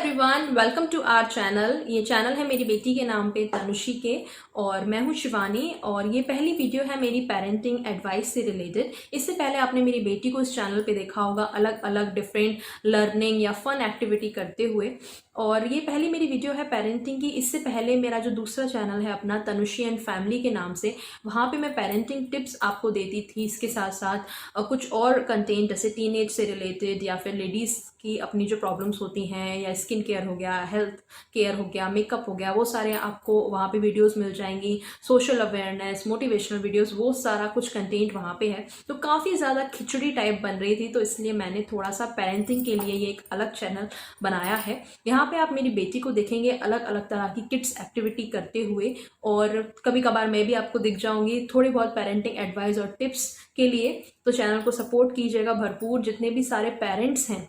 Everyone, welcome to our channel. ये channel है मेरी बेटी के नाम पे, तनुषी के, और मैं हूँ शिवानी। और ये पहली वीडियो है मेरी पेरेंटिंग एडवाइस से रिलेटेड। इससे पहले आपने मेरी बेटी को इस चैनल पे देखा होगा अलग अलग डिफरेंट लर्निंग या फन एक्टिविटी करते हुए, और ये पहली मेरी वीडियो है पेरेंटिंग की। इससे पहले मेरा जो दूसरा चैनल है अपना, तनुषी एंड फैमिली के नाम से, वहाँ पे मैं पेरेंटिंग टिप्स आपको देती थी। इसके साथ साथ कुछ और कंटेंट जैसे टीनेज से रिलेटेड या फिर लेडीज़ की अपनी जो प्रॉब्लम्स होती हैं, या स्किन केयर हो गया, हेल्थ केयर हो गया, मेकअप हो गया, वो सारे आपको वहाँ पे वीडियोस मिल जाएंगी। सोशल अवेयरनेस, मोटिवेशनल वीडियोस, वो सारा कुछ कंटेंट वहाँ पे है। तो काफ़ी ज़्यादा खिचड़ी टाइप बन रही थी, तो इसलिए मैंने थोड़ा सा पेरेंटिंग के लिए ये एक अलग चैनल बनाया है। यहाँ पे आप मेरी बेटी को देखेंगे अलग अलग तरह की किड्स एक्टिविटी करते हुए, और कभी कभार मैं भी आपको दिख जाऊंगी थोड़ी बहुत पेरेंटिंग एडवाइस और टिप्स के लिए। तो चैनल को सपोर्ट कीजिएगा भरपूर। जितने भी सारे पेरेंट्स हैं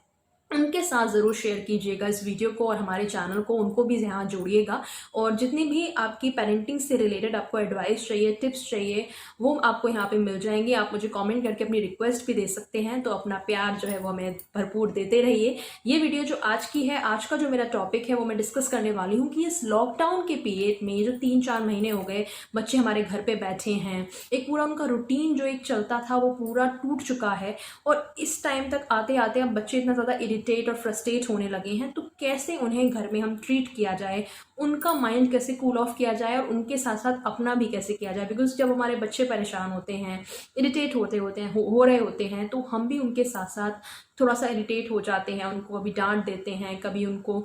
उनके साथ ज़रूर शेयर कीजिएगा इस वीडियो को और हमारे चैनल को, उनको भी यहाँ जोड़िएगा। और जितनी भी आपकी पेरेंटिंग से रिलेटेड आपको एडवाइस चाहिए, टिप्स चाहिए, वो आपको यहाँ पे मिल जाएंगे। आप मुझे कमेंट करके अपनी रिक्वेस्ट भी दे सकते हैं। तो अपना प्यार जो है वो हमें भरपूर देते रहिए। ये वीडियो जो आज की है, आज का जो मेरा टॉपिक है वो मैं डिस्कस करने वाली हूँ कि इस लॉकडाउन के पीरियड में, ये जो 3-4 महीने हो गए बच्चे हमारे घर पे बैठे हैं, एक पूरा उनका रूटीन जो एक चलता था वो पूरा टूट चुका है। और इस टाइम तक आते आते अब बच्चे इतना ज़्यादा इरिटेट और फ्रस्ट्रेट होने लगे हैं। तो कैसे उन्हें घर में हम ट्रीट किया जाए, उनका माइंड कैसे कूल ऑफ किया जाए, और उनके साथ साथ अपना भी कैसे किया जाए। बिकॉज जब हमारे बच्चे परेशान होते हैं, इरिटेट होते हैं हो रहे होते हैं, तो हम भी उनके साथ साथ थोड़ा सा इरिटेट हो जाते हैं। उनको कभी डांट देते हैं, कभी उनको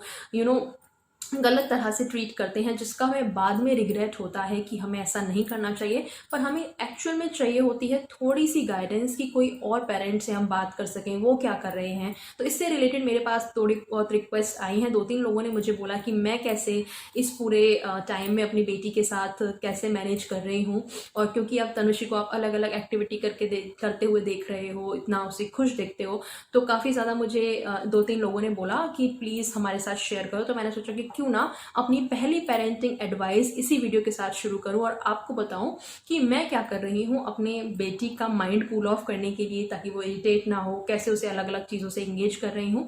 गलत तरह से ट्रीट करते हैं, जिसका हमें बाद में रिग्रेट होता है कि हमें ऐसा नहीं करना चाहिए। पर हमें एक्चुअल में चाहिए होती है थोड़ी सी गाइडेंस कि कोई और पेरेंट्स से हम बात कर सकें, वो क्या कर रहे हैं। तो इससे रिलेटेड मेरे पास थोड़ी बहुत रिक्वेस्ट आई हैं। 2-3 लोगों ने मुझे बोला कि मैं कैसे इस पूरे टाइम में अपनी बेटी के साथ कैसे मैनेज कर रही हूँ। और क्योंकि आप तनुषी को आप अलग अलग एक्टिविटी करते हुए देख रहे हो, इतना उसे खुश देखते हो, तो काफ़ी ज़्यादा मुझे 2-3 लोगों ने बोला कि प्लीज़ हमारे साथ शेयर करो। तो मैंने सोचा कि क्यों ना अपनी पहली पेरेंटिंग एडवाइस इसी वीडियो के साथ शुरू करूं और आपको बताऊं कि मैं क्या कर रही हूं अपने बेटी का माइंड कूल ऑफ करने के लिए, ताकि वो इरिटेट ना हो, कैसे उसे अलग अलग चीज़ों से इंगेज कर रही हूं।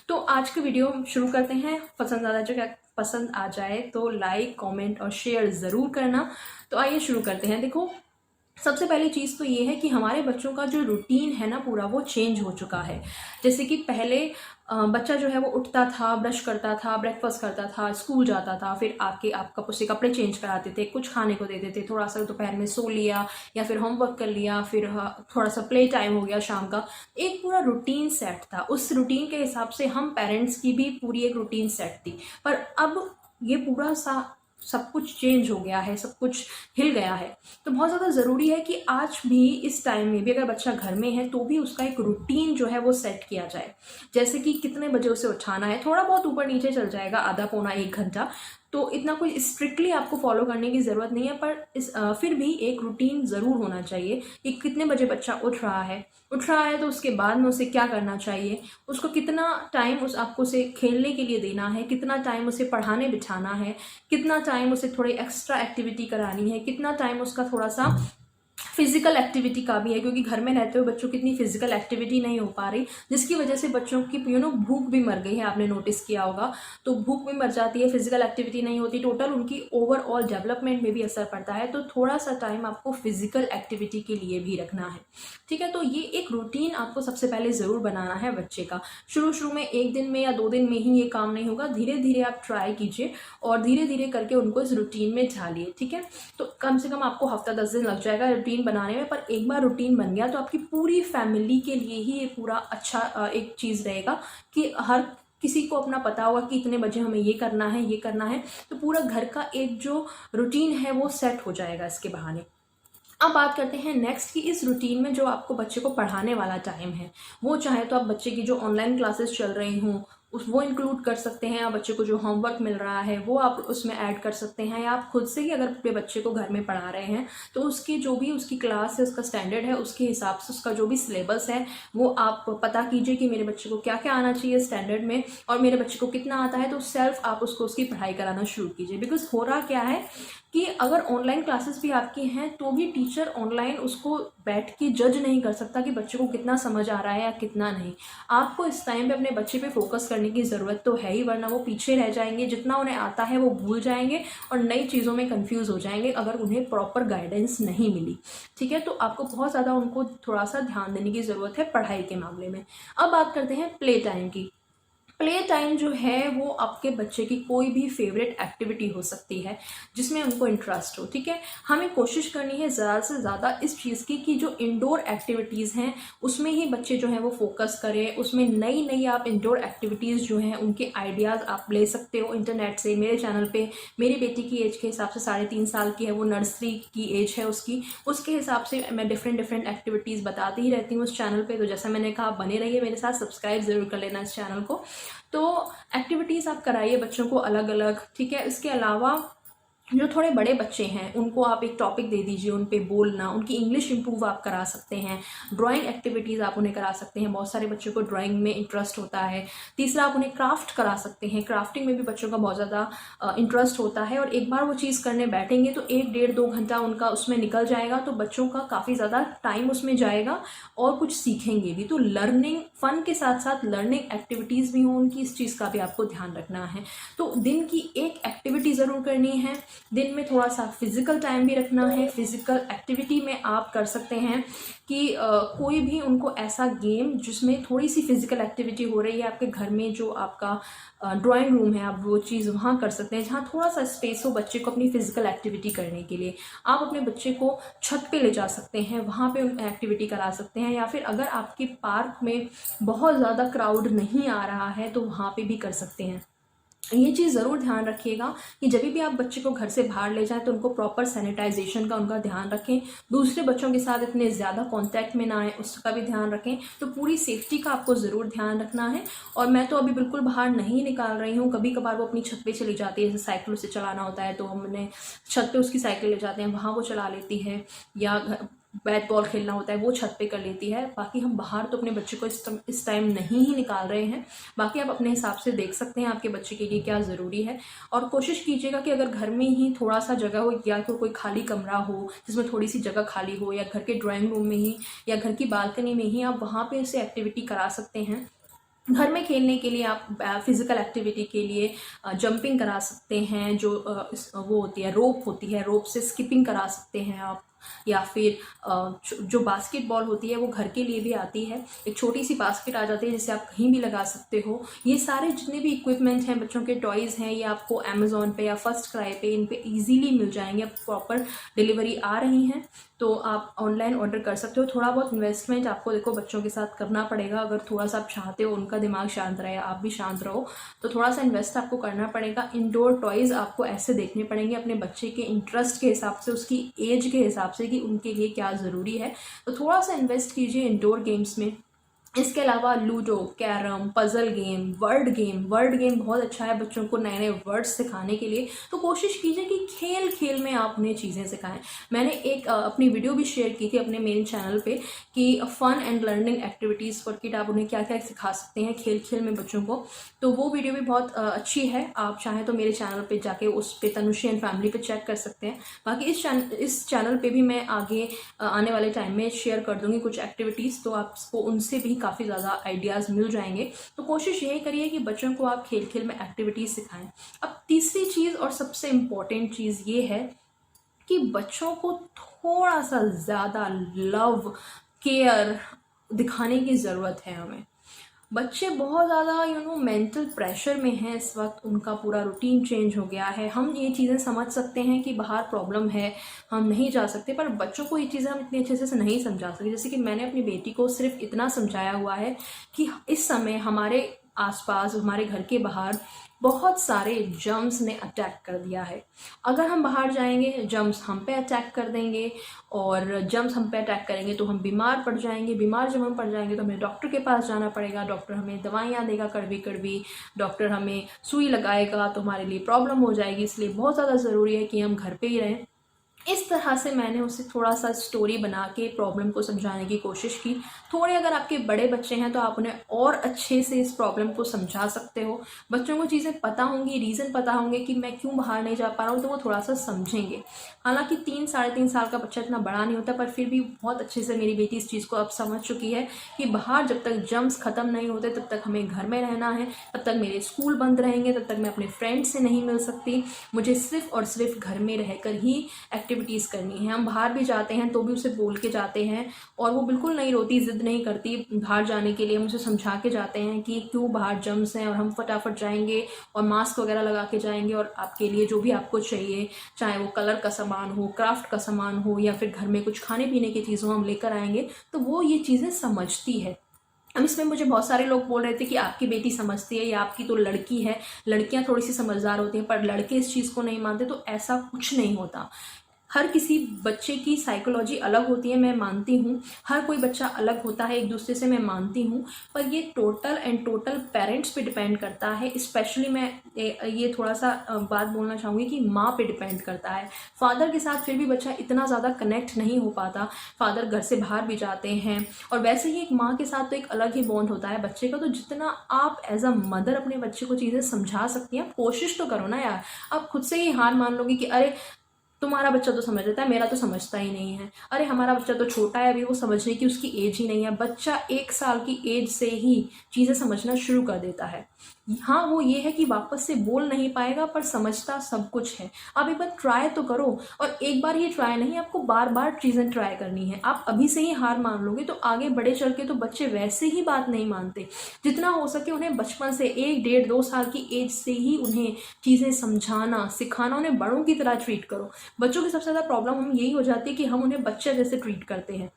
तो आज की वीडियो शुरू करते हैं। पसंद आ जाए तो लाइक, कमेंट और शेयर ज़रूर करना। तो आइए शुरू करते हैं। देखो, सबसे पहली चीज़ तो ये है कि हमारे बच्चों का जो रूटीन है ना पूरा, वो चेंज हो चुका है। जैसे कि पहले बच्चा जो है वो उठता था, ब्रश करता था, ब्रेकफास्ट करता था, स्कूल जाता था, फिर आके आप उससे कपड़े चेंज कराते थे, कुछ खाने को देते थे, थोड़ा सा दोपहर में सो लिया या फिर होमवर्क कर लिया, फिर थोड़ा सा प्ले टाइम हो गया शाम का। एक पूरा रूटीन सेट था। उस रूटीन के हिसाब से हम पेरेंट्स की भी पूरी एक रूटीन सेट थी। पर अब ये पूरा सा सब कुछ चेंज हो गया है, सब कुछ हिल गया है। तो बहुत ज़्यादा ज़रूरी है कि आज भी इस टाइम में भी अगर बच्चा घर में है तो भी उसका एक रूटीन जो है वो सेट किया जाए। जैसे कि कितने बजे उसे उठाना है, थोड़ा बहुत ऊपर नीचे चल जाएगा, आधा पौना 1 घंटा, तो इतना कोई स्ट्रिक्टली आपको फॉलो करने की ज़रूरत नहीं है। पर फिर भी एक रूटीन ज़रूर होना चाहिए कि कितने बजे बच्चा उठ रहा है तो उसके बाद में उसे क्या करना चाहिए, उसको कितना टाइम आपको उसे खेलने के लिए देना है, कितना टाइम उसे पढ़ाने बिठाना है, कितना टाइम उसे थोड़ी एक्स्ट्रा एक्टिविटी करानी है, कितना टाइम उसका थोड़ा सा फिजिकल एक्टिविटी का भी है। क्योंकि घर में रहते हुए बच्चों की इतनी फिजिकल एक्टिविटी नहीं हो पा रही, जिसकी वजह से बच्चों की भूख भी मर गई है। आपने नोटिस किया होगा, तो भूख भी मर जाती है, फिजिकल एक्टिविटी नहीं होती, टोटल उनकी ओवरऑल डेवलपमेंट में भी असर पड़ता है। तो थोड़ा सा टाइम आपको फिजिकल एक्टिविटी के लिए भी रखना है, ठीक है। तो ये एक रूटीन आपको सबसे पहले ज़रूर बनाना है बच्चे का। शुरू में 1 दिन में या 2 दिन में ही ये काम नहीं होगा, धीरे धीरे आप ट्राई कीजिए और धीरे धीरे करके उनको इस रूटीन में ढालिए, ठीक है। तो कम से कम आपको हफ्ता 10 दिन लग जाएगा रूटीन बनाने में। पर एक बार रूटीन बन गया तो आपकी पूरी फैमिली के लिए ही ये पूरा अच्छा एक चीज़ रहेगा कि हर किसी को अपना पता होगा कि इतने बजे हमें ये करना है, ये करना है। तो पूरा घर का एक जो रूटीन है वो सेट हो जाएगा इसके बहाने। अब बात करते हैं नेक्स्ट की इस रूटीन में जो आपको बच्चे को पढ़ाने वाला टाइम है, वो चाहे तो आप बच्चे की जो ऑनलाइन क्लासेस चल रही हों वो इंक्लूड कर सकते हैं, या बच्चे को जो होमवर्क मिल रहा है वो आप उसमें ऐड कर सकते हैं, या आप खुद से ही अगर अपने बच्चे को घर में पढ़ा रहे हैं तो उसकी जो भी उसकी क्लास है, उसका स्टैंडर्ड है, उसके हिसाब से उसका जो भी सिलेबस है वो आप पता कीजिए कि मेरे बच्चे को क्या क्या आना चाहिए स्टैंडर्ड में और मेरे बच्चे को कितना आता है। तो सेल्फ आप उसको उसकी पढ़ाई कराना शुरू कीजिए। बिकॉज हो रहा क्या है कि अगर ऑनलाइन क्लासेस भी आपकी हैं तो भी टीचर ऑनलाइन उसको बैठ के जज नहीं कर सकता कि बच्चे को कितना समझ आ रहा है या कितना नहीं। आपको इस टाइम पे अपने बच्चे पे फोकस करने की ज़रूरत तो है ही, वरना वो पीछे रह जाएंगे, जितना उन्हें आता है वो भूल जाएंगे और नई चीज़ों में कंफ्यूज हो जाएंगे अगर उन्हें प्रॉपर गाइडेंस नहीं मिली। ठीक है, तो आपको बहुत ज़्यादा उनको थोड़ा सा ध्यान देने की ज़रूरत है पढ़ाई के मामले में। अब बात करते हैं प्ले टाइम की। प्ले टाइम जो है वो आपके बच्चे की कोई भी फेवरेट एक्टिविटी हो सकती है जिसमें उनको इंटरेस्ट हो। ठीक है, हमें कोशिश करनी है ज़्यादा से ज़्यादा इस चीज़ की कि जो इंडोर एक्टिविटीज़ हैं उसमें ही बच्चे जो हैं वो फोकस करें। उसमें नई नई आप इंडोर एक्टिविटीज़ जो हैं उनके आइडियाज़ आप ले सकते हो इंटरनेट से। मेरे चैनल पे मेरी बेटी की एज के हिसाब से 3.5 साल की है, वो नर्सरी की एज है उसकी, उसके हिसाब से मैं डिफरेंट एक्टिविटीज़ बताती ही रहती हूँ उस चैनल पे। तो जैसा मैंने कहा, बने रहिए मेरे साथ, सब्सक्राइब ज़रूर कर लेना इस चैनल को। तो एक्टिविटीज़ आप कराइए बच्चों को अलग अलग। ठीक है, इसके अलावा जो थोड़े बड़े बच्चे हैं उनको आप एक टॉपिक दे दीजिए, उन पे बोलना, उनकी इंग्लिश इंप्रूव आप करा सकते हैं। ड्राइंग एक्टिविटीज़ आप उन्हें करा सकते हैं, बहुत सारे बच्चों को ड्राइंग में इंटरेस्ट होता है। तीसरा, आप उन्हें क्राफ्ट करा सकते हैं, क्राफ्टिंग में भी बच्चों का बहुत ज़्यादा इंटरेस्ट होता है और एक बार वो चीज़ करने बैठेंगे तो 1 डेढ़ 2 घंटा उनका उसमें निकल जाएगा, तो बच्चों का काफ़ी ज़्यादा टाइम उसमें जाएगा और कुछ सीखेंगे भी। तो लर्निंग, फन के साथ साथ लर्निंग एक्टिविटीज़ भी हों उनकी, इस चीज़ का भी आपको ध्यान रखना है। तो दिन की एक एक्टिविटी ज़रूर करनी है, दिन में थोड़ा सा फिजिकल टाइम भी रखना है। फिजिकल एक्टिविटी में आप कर सकते हैं कि कोई भी उनको ऐसा गेम जिसमें थोड़ी सी फिजिकल एक्टिविटी हो रही है, आपके घर में जो आपका ड्राइंग रूम है, आप वो चीज़ वहाँ कर सकते हैं जहाँ थोड़ा सा स्पेस हो बच्चे को अपनी फिजिकल एक्टिविटी करने के लिए। आप अपने बच्चे को छत पे ले जा सकते हैं, वहाँ पे उन एक्टिविटी करा सकते हैं, या फिर अगर आपके पार्क में बहुत ज़्यादा क्राउड नहीं आ रहा है तो वहाँ पे भी कर सकते हैं। ये चीज़ ज़रूर ध्यान रखिएगा कि जब भी आप बच्चे को घर से बाहर ले जाएं तो उनको प्रॉपर सैनिटाइजेशन का उनका ध्यान रखें, दूसरे बच्चों के साथ इतने ज़्यादा कांटेक्ट में ना आए उसका भी ध्यान रखें। तो पूरी सेफ्टी का आपको ज़रूर ध्यान रखना है। और मैं तो अभी बिल्कुल बाहर नहीं निकाल रही हूँ, कभी कभार वो अपनी छत पे चली जाती है, जैसे साइकिल से चलाना होता है तो हमने छत पे उसकी साइकिल ले जाते हैं, वहाँ वो चला लेती है, या बैट बॉल खेलना होता है वो छत पे कर लेती है। बाकी हम बाहर तो अपने बच्चे को इस टाइम नहीं ही निकाल रहे हैं। बाकी आप अपने हिसाब से देख सकते हैं आपके बच्चे के लिए क्या ज़रूरी है, और कोशिश कीजिएगा कि अगर घर में ही थोड़ा सा जगह हो या तो कोई खाली कमरा हो जिसमें थोड़ी सी जगह खाली हो, या घर के ड्राइंग रूम में ही या घर की बालकनी में ही आप वहाँ पे इसे एक्टिविटी करा सकते हैं। घर में खेलने के लिए आप फिजिकल एक्टिविटी के लिए जंपिंग करा सकते हैं, जो वो होती है रोप होती है, रोप से स्किपिंग करा सकते हैं आप, या फिर जो बास्केटबॉल होती है वो घर के लिए भी आती है, एक छोटी सी बास्केट आ जाती है जिसे आप कहीं भी लगा सकते हो। ये सारे जितने भी इक्विपमेंट हैं, बच्चों के टॉयज़ हैं, ये आपको अमेज़ॉन पे या फर्स्ट क्राई पे इन पे ईजीली मिल जाएंगे। अब प्रॉपर डिलीवरी आ रही हैं तो आप ऑनलाइन ऑर्डर कर सकते हो। थोड़ा बहुत इन्वेस्टमेंट आपको देखो बच्चों के साथ करना पड़ेगा, अगर थोड़ा सा आप चाहते हो उनका दिमाग शांत रहे, आप भी शांत रहो, तो थोड़ा सा इन्वेस्ट आपको करना पड़ेगा। इंडोर टॉयज़ आपको ऐसे देखने पड़ेंगे अपने बच्चे के इंटरेस्ट के हिसाब से, उसकी एज के हिसाब से कि उनके लिए क्या ज़रूरी है। तो थोड़ा सा इन्वेस्ट कीजिए इंडोर गेम्स में। इसके अलावा ludo, carrom, puzzle game, word game बहुत अच्छा है बच्चों को नए नए वर्ड्स सिखाने के लिए। तो कोशिश कीजिए कि खेल खेल में आप उन्हें चीज़ें सिखाएं। मैंने एक अपनी वीडियो भी शेयर की थी अपने मेन चैनल पे कि fun and learning activities for kid, आप उन्हें क्या क्या सिखा सकते हैं खेल खेल में बच्चों को। तो वो वीडियो भी बहुत अच्छी है, आप चाहें तो मेरे चैनल पे जाके उस पे तनुश्री एंड फैमिली पे चेक कर सकते हैं। बाकी इस चैनल पे भी मैं आगे आने वाले टाइम में शेयर कर दूंगी कुछ एक्टिविटीज़, तो आपको उनसे भी काफ़ी ज़्यादा आइडियाज़ मिल जाएंगे। तो कोशिश यही करिए कि बच्चों को आप खेल खेल में एक्टिविटीज़ सिखाएं। अब तीसरी चीज़ और सबसे इम्पॉर्टेंट चीज़ ये है कि बच्चों को थोड़ा सा ज़्यादा लव, केयर दिखाने की ज़रूरत है हमें। बच्चे बहुत ज़्यादा मेंटल प्रेशर में हैं इस वक्त, उनका पूरा रूटीन चेंज हो गया है। हम ये चीज़ें समझ सकते हैं कि बाहर प्रॉब्लम है, हम नहीं जा सकते, पर बच्चों को ये चीज़ें हम इतने अच्छे से नहीं समझा सकते। जैसे कि मैंने अपनी बेटी को सिर्फ इतना समझाया हुआ है कि इस समय हमारे आसपास, हमारे घर के बाहर बहुत सारे जर्म्स ने अटैक कर दिया है। अगर हम बाहर जाएंगे जर्म्स हम पे अटैक कर देंगे, और जर्म्स हम पे अटैक करेंगे तो हम बीमार पड़ जाएंगे। बीमार जब हम पड़ जाएंगे तो हमें डॉक्टर के पास जाना पड़ेगा, डॉक्टर हमें दवाइयाँ देगा कड़वी कड़वी, डॉक्टर हमें सुई लगाएगा तो हमारे लिए प्रॉब्लम हो जाएगी। इसलिए बहुत ज़्यादा ज़रूरी है कि हम घर पे ही रहें। इस तरह से मैंने उसे थोड़ा सा स्टोरी बना के प्रॉब्लम को समझाने की कोशिश की। थोड़े अगर आपके बड़े बच्चे हैं तो आप उन्हें और अच्छे से इस प्रॉब्लम को समझा सकते हो। बच्चों को चीज़ें पता होंगी, रीज़न पता होंगे कि मैं क्यों बाहर नहीं जा पा रहा हूँ, तो वो थोड़ा सा समझेंगे। हालांकि 3 साढ़े 3 साल का बच्चा इतना बड़ा नहीं होता, पर फिर भी बहुत अच्छे से मेरी बेटी इस चीज़ को अब समझ चुकी है कि बाहर जब तक जर्म्स ख़त्म नहीं होते तब तक हमें घर में रहना है, तब तक मेरे स्कूल बंद रहेंगे, तब तक मैं अपने फ्रेंड से नहीं मिल सकती। मुझे सिर्फ और सिर्फ घर में रहकर ही एक्टिविटीज़ करनी है। हम बाहर भी जाते हैं तो भी उसे बोल के जाते हैं, और वो बिल्कुल नहीं रोती, ज़िद नहीं करती बाहर जाने के लिए। हम उसे समझा के जाते हैं कि क्यों बाहर जर्म्स हैं, और हम फटाफट जाएंगे और मास्क वगैरह लगा के जाएंगे, और आपके लिए जो भी आपको चाहिए, चाहे वो कलर का सामान हो, क्राफ्ट का सामान हो, या फिर घर में कुछ खाने पीने की चीज़ हो, हम लेकर आएंगे। तो वो ये चीज़ें समझती है। अब इसमें मुझे बहुत सारे लोग बोल रहे थे कि आपकी बेटी समझती है, या आपकी तो लड़की है, लड़कियां थोड़ी सी समझदार होती हैं, पर लड़के इस चीज़ को नहीं मानते। तो ऐसा कुछ नहीं होता। हर किसी बच्चे की साइकोलॉजी अलग होती है, मैं मानती हूँ। हर कोई बच्चा अलग होता है एक दूसरे से, मैं मानती हूँ। पर ये टोटल एंड टोटल पेरेंट्स पे डिपेंड करता है। स्पेशली मैं ये थोड़ा सा बात बोलना चाहूँगी कि माँ पे डिपेंड करता है। फादर के साथ फिर भी बच्चा इतना ज़्यादा कनेक्ट नहीं हो पाता। फादर घर से बाहर भी जाते हैं, और वैसे ही एक माँ के साथ तो एक अलग ही बॉन्ड होता है बच्चे का। तो जितना आप एज अ मदर अपने बच्चे को चीज़ें समझा सकती हैं, कोशिश तो करो ना यार। आप खुद से ही हार मान लोगे कि अरे तुम्हारा बच्चा तो समझ लेता है, मेरा तो समझता ही नहीं है, अरे हमारा बच्चा तो छोटा है, अभी वो समझने की उसकी एज ही नहीं है। बच्चा 1 साल की एज से ही चीज़ें समझना शुरू कर देता है। हाँ, वो ये है कि वापस से बोल नहीं पाएगा, पर समझता सब कुछ है। आप एक बार ट्राई तो करो, और एक बार ही ट्राई नहीं, आपको बार बार चीज़ें ट्राई करनी है। आप अभी से ही हार मान लोगे तो आगे बड़े चल के तो बच्चे वैसे ही बात नहीं मानते। जितना हो सके उन्हें बचपन से 1 डेढ़ 2 साल की एज से ही उन्हें चीज़ें समझाना सिखाना, उन्हें बड़ों की तरह ट्रीट करो। बच्चों की सबसे ज़्यादा प्रॉब्लम हम यही हो जाती है कि हम उन्हें बच्चे जैसे ट्रीट करते हैं।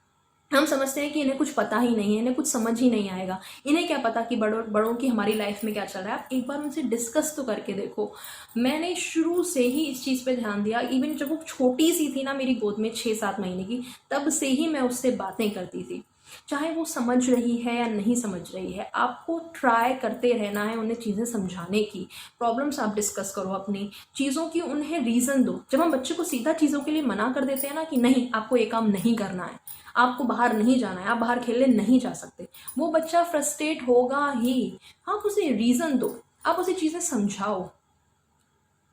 हम समझते हैं कि इन्हें कुछ पता ही नहीं है, इन्हें कुछ समझ ही नहीं आएगा, इन्हें क्या पता कि बड़ों बड़ों की हमारी लाइफ में क्या चल रहा है। आप एक बार उनसे डिस्कस तो करके देखो। मैंने शुरू से ही इस चीज़ पे ध्यान दिया। इवन जब वो छोटी सी थी ना, मेरी गोद में 6 7 महीने की, तब से ही मैं उससे बातें करती थी। चाहे वो समझ रही है या नहीं समझ रही है, आपको ट्राई करते रहना है उन्हें चीज़ें समझाने की। प्रॉब्लम्स आप डिस्कस करो अपनी चीज़ों की, उन्हें रीज़न दो। जब हम बच्चे को सीधा चीज़ों के लिए मना कर देते हैं ना कि नहीं आपको ये काम नहीं करना है, आपको बाहर नहीं जाना है, आप बाहर खेलने नहीं जा सकते, वो बच्चा फ्रस्ट्रेट होगा ही। आप उसे रीज़न दो, आप उसे चीज़ें समझाओ,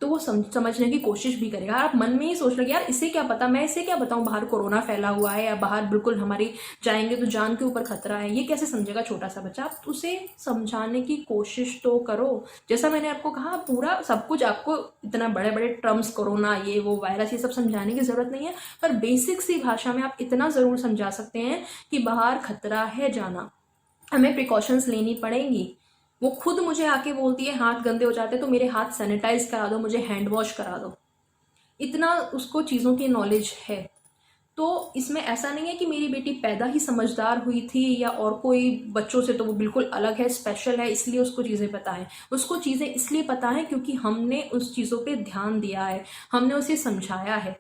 तो वो समझने की कोशिश भी करेगा। आप मन में ही सोच रहे यार इसे क्या पता, मैं इसे क्या बताऊं, बाहर कोरोना फैला हुआ है, या बाहर बिल्कुल हमारी जाएंगे तो जान के ऊपर खतरा है, ये कैसे समझेगा छोटा सा बच्चा। आप उसे समझाने की कोशिश तो करो। जैसा मैंने आपको कहा, पूरा सब कुछ आपको इतना बड़े बड़े टर्म्स, कोरोना, ये वो वायरस, ये सब समझाने की जरूरत नहीं है। पर बेसिक सी भाषा में आप इतना जरूर समझा सकते हैं कि बाहर खतरा है जाना, हमें प्रिकॉशंस लेनी पड़ेंगी। वो खुद मुझे आके बोलती है हाथ गंदे हो जाते तो मेरे हाथ सैनिटाइज करा दो, मुझे हैंड वॉश करा दो। इतना उसको चीज़ों की नॉलेज है। तो इसमें ऐसा नहीं है कि मेरी बेटी पैदा ही समझदार हुई थी, या और कोई बच्चों से तो वो बिल्कुल अलग है, स्पेशल है, इसलिए उसको चीज़ें पता है। उसको चीज़ें इसलिए पता है क्योंकि हमने उस चीज़ों पे ध्यान दिया है, हमने उसे समझाया है।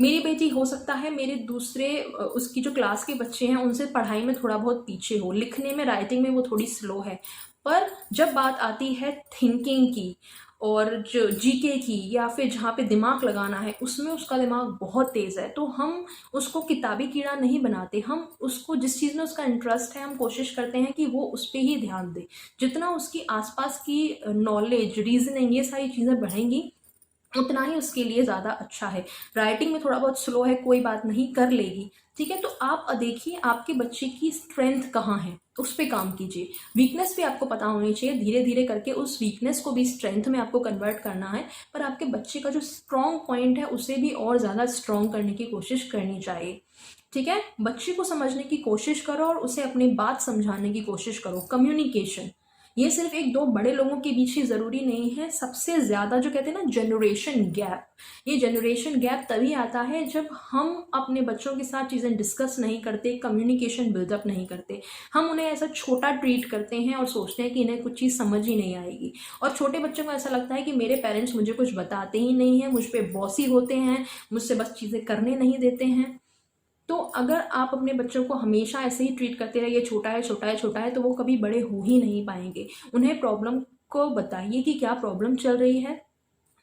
मेरी बेटी हो सकता है मेरे दूसरे उसकी जो क्लास के बच्चे हैं उनसे पढ़ाई में थोड़ा बहुत पीछे हो, लिखने में, राइटिंग में वो थोड़ी स्लो है, पर जब बात आती है थिंकिंग की और जो जीके की, या फिर जहाँ पे दिमाग लगाना है, उसमें उसका दिमाग बहुत तेज़ है। तो हम उसको किताबी कीड़ा नहीं बनाते, हम उसको जिस चीज़ में उसका इंटरेस्ट है हम कोशिश करते हैं कि वो उस पर ही ध्यान दे। जितना उसकी आसपास की नॉलेज, रीजनिंग, ये सारी चीज़ें बढ़ेंगी उतना ही उसके लिए ज़्यादा अच्छा है। राइटिंग में थोड़ा बहुत स्लो है, कोई बात नहीं, कर लेगी। ठीक है, तो आप देखिए आपके बच्चे की स्ट्रेंथ कहाँ है, उस पर काम कीजिए। वीकनेस भी आपको पता होनी चाहिए, धीरे धीरे करके उस वीकनेस को भी स्ट्रेंथ में आपको कन्वर्ट करना है। पर आपके बच्चे का जो स्ट्रॉन्ग पॉइंट है उसे भी और ज़्यादा स्ट्रॉन्ग करने की कोशिश करनी चाहिए। ठीक है, बच्चे को समझने की कोशिश करो और उसे अपनी बात समझाने की कोशिश करो। कम्युनिकेशन, ये सिर्फ एक दो बड़े लोगों के बीच ही ज़रूरी नहीं है। सबसे ज़्यादा जो कहते हैं ना जनरेशन गैप, ये जनरेशन गैप तभी आता है जब हम अपने बच्चों के साथ चीज़ें डिस्कस नहीं करते, कम्युनिकेशन बिल्डअप नहीं करते। हम उन्हें ऐसा छोटा ट्रीट करते हैं और सोचते हैं कि इन्हें कुछ चीज़ समझ ही नहीं आएगी। और छोटे बच्चों को ऐसा लगता है कि मेरे पेरेंट्स मुझे कुछ बताते ही नहीं हैं, मुझ पर बॉसी होते हैं, मुझसे बस चीज़ें करने नहीं देते हैं। तो अगर आप अपने बच्चों को हमेशा ऐसे ही ट्रीट करते रहिए, छोटा है छोटा है छोटा है, तो वो कभी बड़े हो ही नहीं पाएंगे। उन्हें प्रॉब्लम को बताइए कि क्या प्रॉब्लम चल रही है,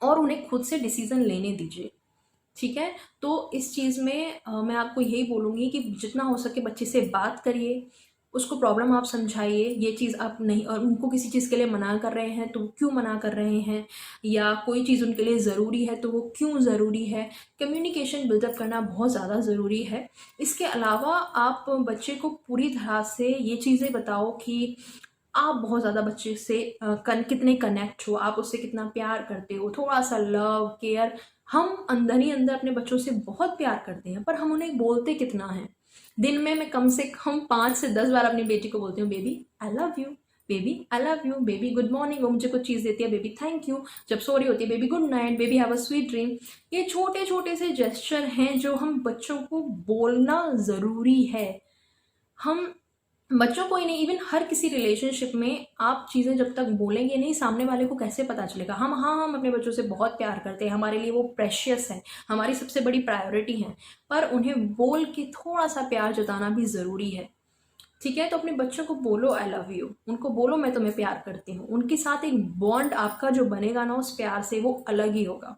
और उन्हें खुद से डिसीजन लेने दीजिए। ठीक है। तो इस चीज़ में मैं आपको यही बोलूँगी कि जितना हो सके बच्चे से बात करिए, उसको प्रॉब्लम आप समझाइए, ये चीज़ आप नहीं, और उनको किसी चीज़ के लिए मना कर रहे हैं तो क्यों मना कर रहे हैं, या कोई चीज़ उनके लिए ज़रूरी है तो वो क्यों ज़रूरी है। कम्युनिकेशन बिल्डअप करना बहुत ज़्यादा ज़रूरी है। इसके अलावा आप बच्चे को पूरी तरह से ये चीज़ें बताओ कि आप बहुत ज़्यादा बच्चे से कितने कनेक्ट हो, आप उससे कितना प्यार करते हो, थोड़ा सा लव केयर। हम अंदर ही अंदर अपने बच्चों से बहुत प्यार करते हैं, पर हम उन्हें बोलते कितना है। दिन में मैं कम से कम 5 से 10 बार अपनी बेटी को बोलती हूँ, baby I love you, baby I love you, baby good morning. वो मुझे कुछ चीज़ देती है, बेबी थैंक यू। जब सो रही होती है, baby good night, baby have a sweet dream. ये छोटे छोटे से जेस्चर हैं जो हम बच्चों को बोलना ज़रूरी है। हम बच्चों को ही नहीं, इवन हर किसी रिलेशनशिप में आप चीज़ें जब तक बोलेंगे नहीं, सामने वाले को कैसे पता चलेगा। हम अपने बच्चों से बहुत प्यार करते हैं, हमारे लिए वो प्रेशियस है, हमारी सबसे बड़ी प्रायोरिटी है, पर उन्हें बोल के थोड़ा सा प्यार जताना भी ज़रूरी है। ठीक है, तो अपने बच्चों को बोलो आई लव यू, उनको बोलो मैं तुम्हें प्यार करती हूँ। उनके साथ एक बॉन्ड आपका जो बनेगा ना उस प्यार से, वो अलग ही होगा।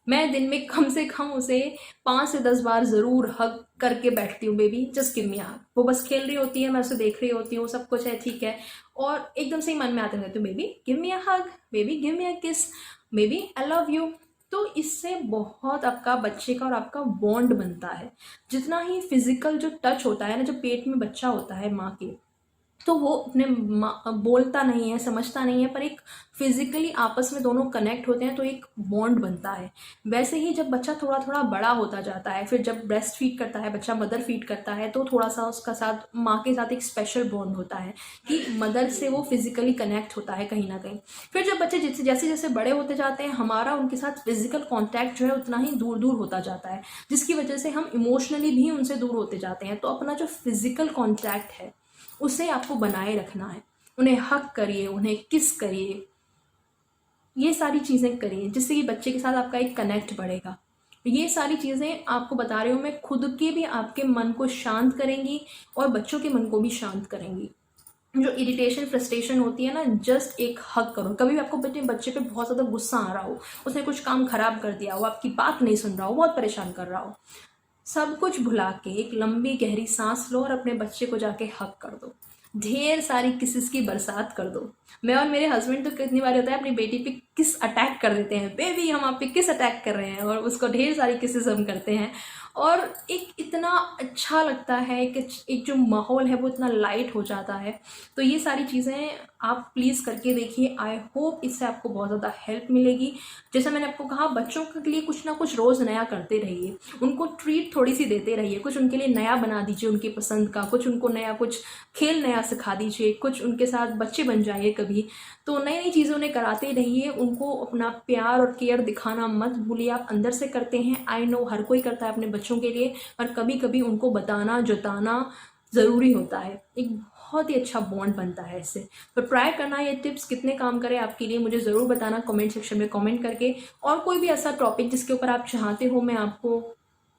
मैं दिन में कम से कम उसे 5 से 10 बार ज़रूर हग करके बैठती हूँ, बेबी जस्ट गिव मी हग। वो बस खेल रही होती है, मैं उसे देख रही होती हूँ, सब कुछ है ठीक है, और एकदम से ही मन में आते रहती हूँ, बेबी गिव मी अ हग, बेबी गिव मी अ किस, बेबी आई लव यू। तो इससे बहुत आपका बच्चे का और आपका बॉन्ड बनता है। जितना ही फिजिकल जो टच होता है ना, जब पेट में बच्चा होता है माँ के, तो वो अपने बोलता नहीं है, समझता नहीं है, पर एक फिजिकली आपस में दोनों कनेक्ट होते हैं तो एक बॉन्ड बनता है। वैसे ही जब बच्चा थोड़ा थोड़ा बड़ा होता जाता है, फिर जब ब्रेस्ट फीड करता है बच्चा, मदर फीड करता है, तो थोड़ा सा उसका साथ माँ के साथ एक स्पेशल बॉन्ड होता है कि मदर से वो फिजिकली कनेक्ट होता है कहीं ना कहीं। फिर जब बच्चे जैसे जैसे जैसे बड़े होते जाते हैं, हमारा उनके साथ फिजिकल कॉन्टैक्ट जो है उतना ही दूर दूर होता जाता है, जिसकी वजह से हम इमोशनली भी उनसे दूर होते जाते हैं। तो अपना जो फिजिकल कॉन्टैक्ट है उसे आपको बनाए रखना है। उन्हें हक करिए, उन्हें किस करिए, ये सारी चीज़ें करिए, जिससे कि बच्चे के साथ आपका एक कनेक्ट बढ़ेगा। ये सारी चीज़ें आपको बता रही हूँ मैं, खुद के भी आपके मन को शांत करेंगी और बच्चों के मन को भी शांत करेंगी। जो इरिटेशन फ्रस्ट्रेशन होती है ना, जस्ट एक हक करो। कभी भी आपको बच्चे पे बहुत ज़्यादा गुस्सा आ रहा हो, उसने कुछ काम खराब कर दिया हो, आपकी बात नहीं सुन रहा हो, बहुत परेशान कर रहा हो, सब कुछ भुला के एक लंबी गहरी सांस लो और अपने बच्चे को जाके हक कर दो। ढेर सारी किसेस की बरसात कर दो। मैं और मेरे हस्बैंड तो कितनी बार होता है अपनी बेटी पे किस अटैक कर देते हैं, बेबी हम आप पे किस अटैक कर रहे हैं, और उसको ढेर सारी किसेस हम करते हैं। और एक इतना अच्छा लगता है कि एक जो माहौल है वो इतना लाइट हो जाता है। तो ये सारी चीज़ें आप प्लीज़ करके देखिए। आई होप इससे आपको बहुत ज़्यादा हेल्प मिलेगी। जैसा मैंने आपको कहा, बच्चों के लिए कुछ ना कुछ रोज़ नया करते रहिए, उनको ट्रीट थोड़ी सी देते रहिए, कुछ उनके लिए नया बना दीजिए उनकी पसंद का, कुछ उनको नया, कुछ खेल नया सिखा दीजिए, कुछ उनके साथ बच्चे बन जाइए कभी। तो नई नई चीज़ें उन्हें कराते रहिए। उनको अपना प्यार और केयर दिखाना मत भूलिए। आप अंदर से करते हैं, आई नो हर कोई करता है अपने बच्चों के लिए, पर कभी कभी उनको बताना जताना ज़रूरी होता है। एक बहुत ही अच्छा बॉन्ड बनता है इससे। तो ट्राई करना, ये टिप्स कितने काम करें आपके लिए मुझे ज़रूर बताना कमेंट सेक्शन में कमेंट करके। और कोई भी ऐसा टॉपिक जिसके ऊपर आप चाहते हो मैं आपको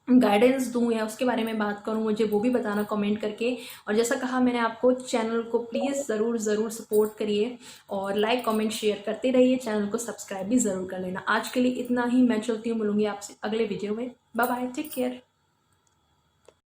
गाइडेंस दूं या उसके बारे में बात करूं, मुझे वो भी बताना कमेंट करके। और जैसा कहा मैंने आपको, चैनल को प्लीज़ ज़रूर ज़रूर सपोर्ट करिए और लाइक कमेंट शेयर करते रहिए। चैनल को सब्सक्राइब भी ज़रूर कर लेना। आज के लिए इतना ही, मैं चलती हूँ, मिलूंगी आपसे अगले वीडियो में। Bye bye, take care.